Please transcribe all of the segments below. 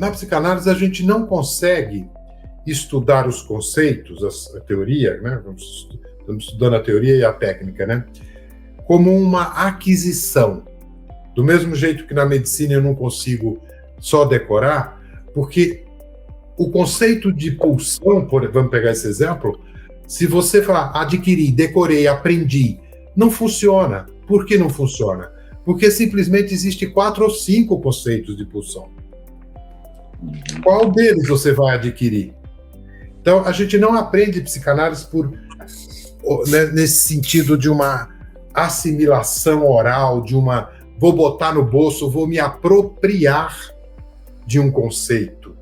na psicanálise a gente não consegue estudar os conceitos, a teoria, né? Estamos estudando a teoria e a técnica, né? Como uma aquisição. Do mesmo jeito que na medicina eu não consigo só decorar, porque o conceito de pulsão, vamos pegar esse exemplo, se você falar adquiri, decorei, aprendi, não funciona. Por que não funciona? Porque simplesmente existe 4 ou 5 conceitos de pulsão. Qual deles você vai adquirir? Então, a gente não aprende psicanálise nesse sentido de uma assimilação oral, de uma vou botar no bolso, vou me apropriar de um conceito.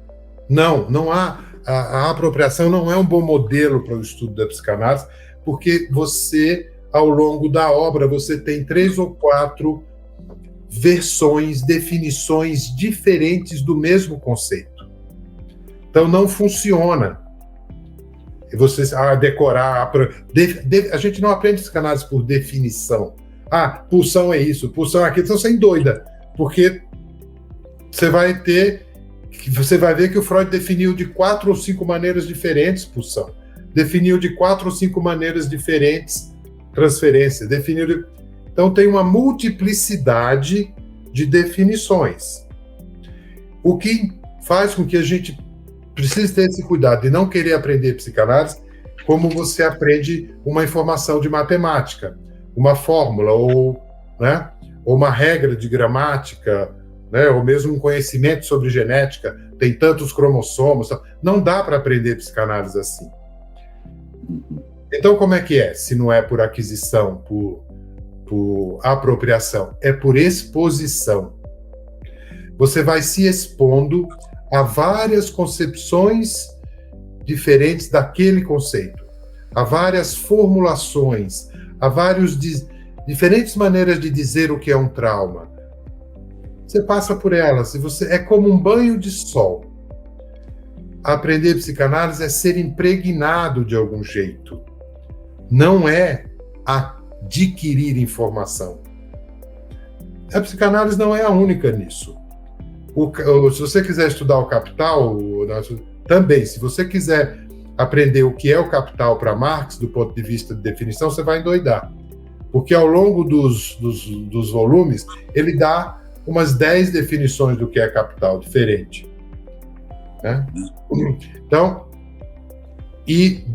Não há, a apropriação não é um bom modelo para o estudo da psicanálise, porque você, ao longo da obra, você tem 3 ou 4 versões, definições diferentes do mesmo conceito. Então não funciona. Você decorar, a gente não aprende psicanálise por definição. Pulsão é isso, pulsão é aquilo, então você é doida, porque você vai ver que o Freud definiu de 4 ou 5 maneiras diferentes pulsão, definiu de 4 ou 5 maneiras diferentes transferência, então tem uma multiplicidade de definições, o que faz com que a gente precise ter esse cuidado de não querer aprender psicanálise como você aprende uma informação de matemática, uma fórmula ou uma regra de gramática, né, ou mesmo um conhecimento sobre genética, tem tantos cromossomos, não dá para aprender psicanálise assim. Então como é que é? Se não é por aquisição, por apropriação, é por exposição. Você vai se expondo a várias concepções diferentes daquele conceito, a várias formulações, a várias diferentes maneiras de dizer o que é um trauma. Você passa por elas, é como um banho de sol. Aprender psicanálise é ser impregnado de algum jeito, não é adquirir informação. A psicanálise não é a única nisso. Se você quiser estudar o Capital, também, se você quiser aprender o que é o Capital para Marx, do ponto de vista de definição, você vai endoidar. Porque ao longo dos volumes, ele dá umas 10 definições do que é Capital, diferente. Né? Então, e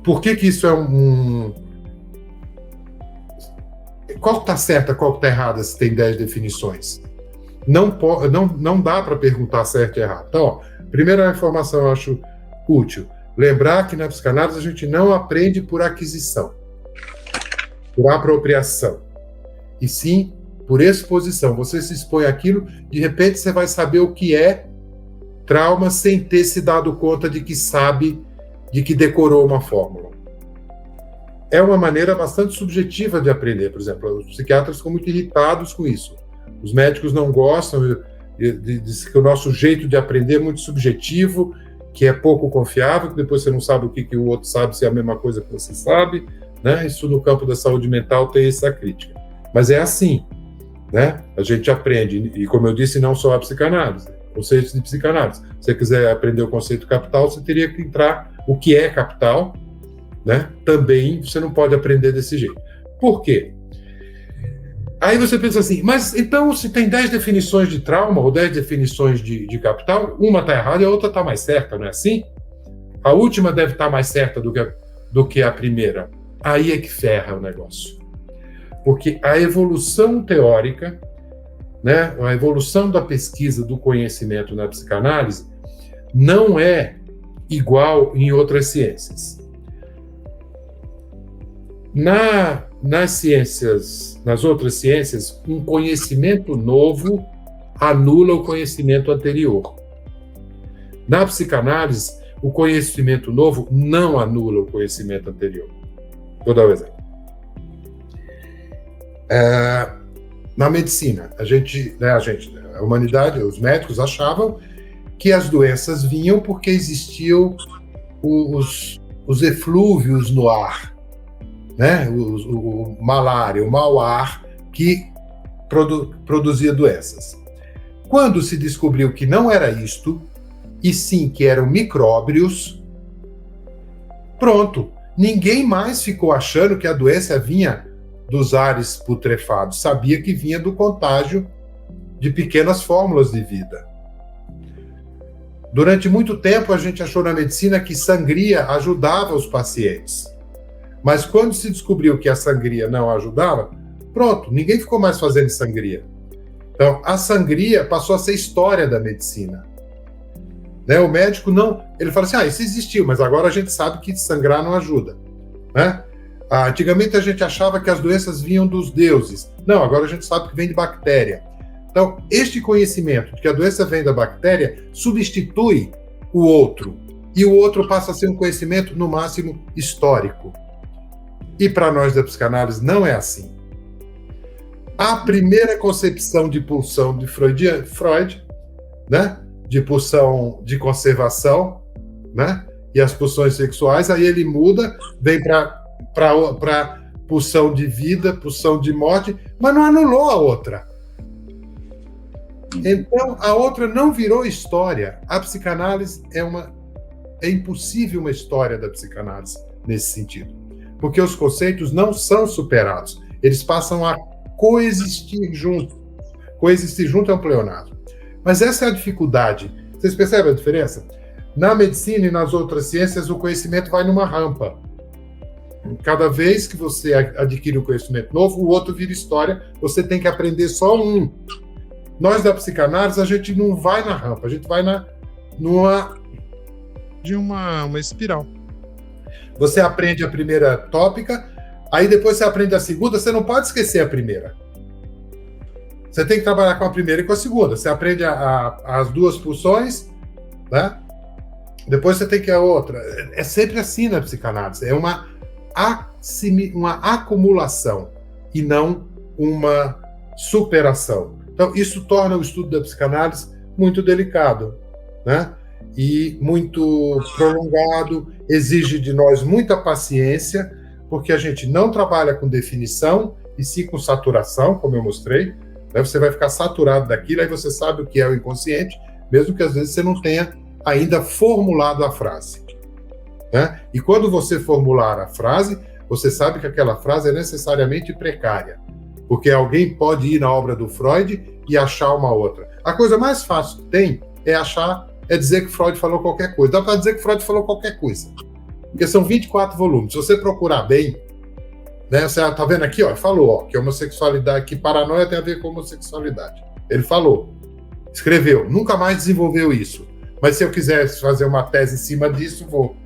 por que isso é qual está certa, qual está errada se tem 10 definições? Não dá para perguntar certo e errado. Então, primeira informação eu acho útil. Lembrar que na psicanálise a gente não aprende por aquisição, por apropriação, e sim por exposição. Você se expõe àquilo, de repente você vai saber o que é trauma sem ter se dado conta de que sabe, de que decorou uma fórmula. É uma maneira bastante subjetiva de aprender. Por exemplo, os psiquiatras ficam muito irritados com isso. Os médicos não gostam, dizem que o nosso jeito de aprender é muito subjetivo, que é pouco confiável, que depois você não sabe o que o outro sabe, se é a mesma coisa que você sabe, né? Isso no campo da saúde mental tem essa crítica. Mas é assim, né? A gente aprende, e como eu disse, não só a psicanálise, conceitos de psicanálise. Se você quiser aprender o conceito capital, você teria que entrar o que é capital, né? Também você não pode aprender desse jeito. Por quê? Aí você pensa assim, mas então se tem 10 definições de trauma ou 10 definições de capital, uma está errada e a outra está mais certa, não é assim? A última deve estar mais certa do que a primeira. Aí é que ferra o negócio. Porque a evolução teórica, né, a evolução da pesquisa do conhecimento na psicanálise não é igual em outras ciências. Nas outras ciências, um conhecimento novo anula o conhecimento anterior. Na psicanálise, o conhecimento novo não anula o conhecimento anterior. Vou dar um exemplo. Na medicina, a humanidade, os médicos achavam que as doenças vinham porque existiam os eflúvios no ar, né? Malária, o mau ar que produzia doenças. Quando se descobriu que não era isto, e sim que eram micróbios, pronto. Ninguém mais ficou achando que a doença vinha dos ares putrefados. Sabia que vinha do contágio de pequenas fórmulas de vida. Durante muito tempo, a gente achou na medicina que sangria ajudava os pacientes. Mas quando se descobriu que a sangria não ajudava, pronto, ninguém ficou mais fazendo sangria. Então, a sangria passou a ser história da medicina. Né? O médico não... Ele fala assim, isso existiu, mas agora a gente sabe que sangrar não ajuda. Né? Antigamente a gente achava que as doenças vinham dos deuses. Não, agora a gente sabe que vem de bactéria. Então, este conhecimento de que a doença vem da bactéria substitui o outro. E o outro passa a ser um conhecimento, no máximo, histórico. E para nós da psicanálise não é assim. A primeira concepção de pulsão de Freud, né? De pulsão de conservação, né? E as pulsões sexuais, aí ele muda, vem para pulsão de vida, pulsão de morte, mas não anulou a outra. Então, a outra não virou história. A psicanálise é impossível uma história da psicanálise nesse sentido. Porque os conceitos não são superados. Eles passam a coexistir junto. Coexistir junto é um pleonasmo. Mas essa é a dificuldade. Vocês percebem a diferença? Na medicina e nas outras ciências, o conhecimento vai numa rampa. Cada vez que você adquire um conhecimento novo, o outro vira história. Você tem que aprender só um. Nós, da psicanálise, a gente não vai na rampa. A gente vai numa espiral. Você aprende a primeira tópica, aí depois você aprende a segunda, você não pode esquecer a primeira. Você tem que trabalhar com a primeira e com a segunda. Você aprende as duas pulsões, né? Depois você tem que a outra. É sempre assim na psicanálise. É uma acumulação e não uma superação. Então, isso torna o estudo da psicanálise muito delicado, né? E muito prolongado, exige de nós muita paciência, porque a gente não trabalha com definição, e sim com saturação, como eu mostrei. Né? Você vai ficar saturado daquilo, aí você sabe o que é o inconsciente, mesmo que às vezes você não tenha ainda formulado a frase. Né? E quando você formular a frase, você sabe que aquela frase é necessariamente precária, porque alguém pode ir na obra do Freud e achar uma outra. A coisa mais fácil que tem é dizer que Freud falou qualquer coisa. Dá para dizer que Freud falou qualquer coisa. Porque são 24 volumes. Se você procurar bem, né, você tá vendo aqui, falou que homossexualidade, que paranoia tem a ver com homossexualidade. Ele falou, escreveu, nunca mais desenvolveu isso. Mas se eu quisesse fazer uma tese em cima disso, vou.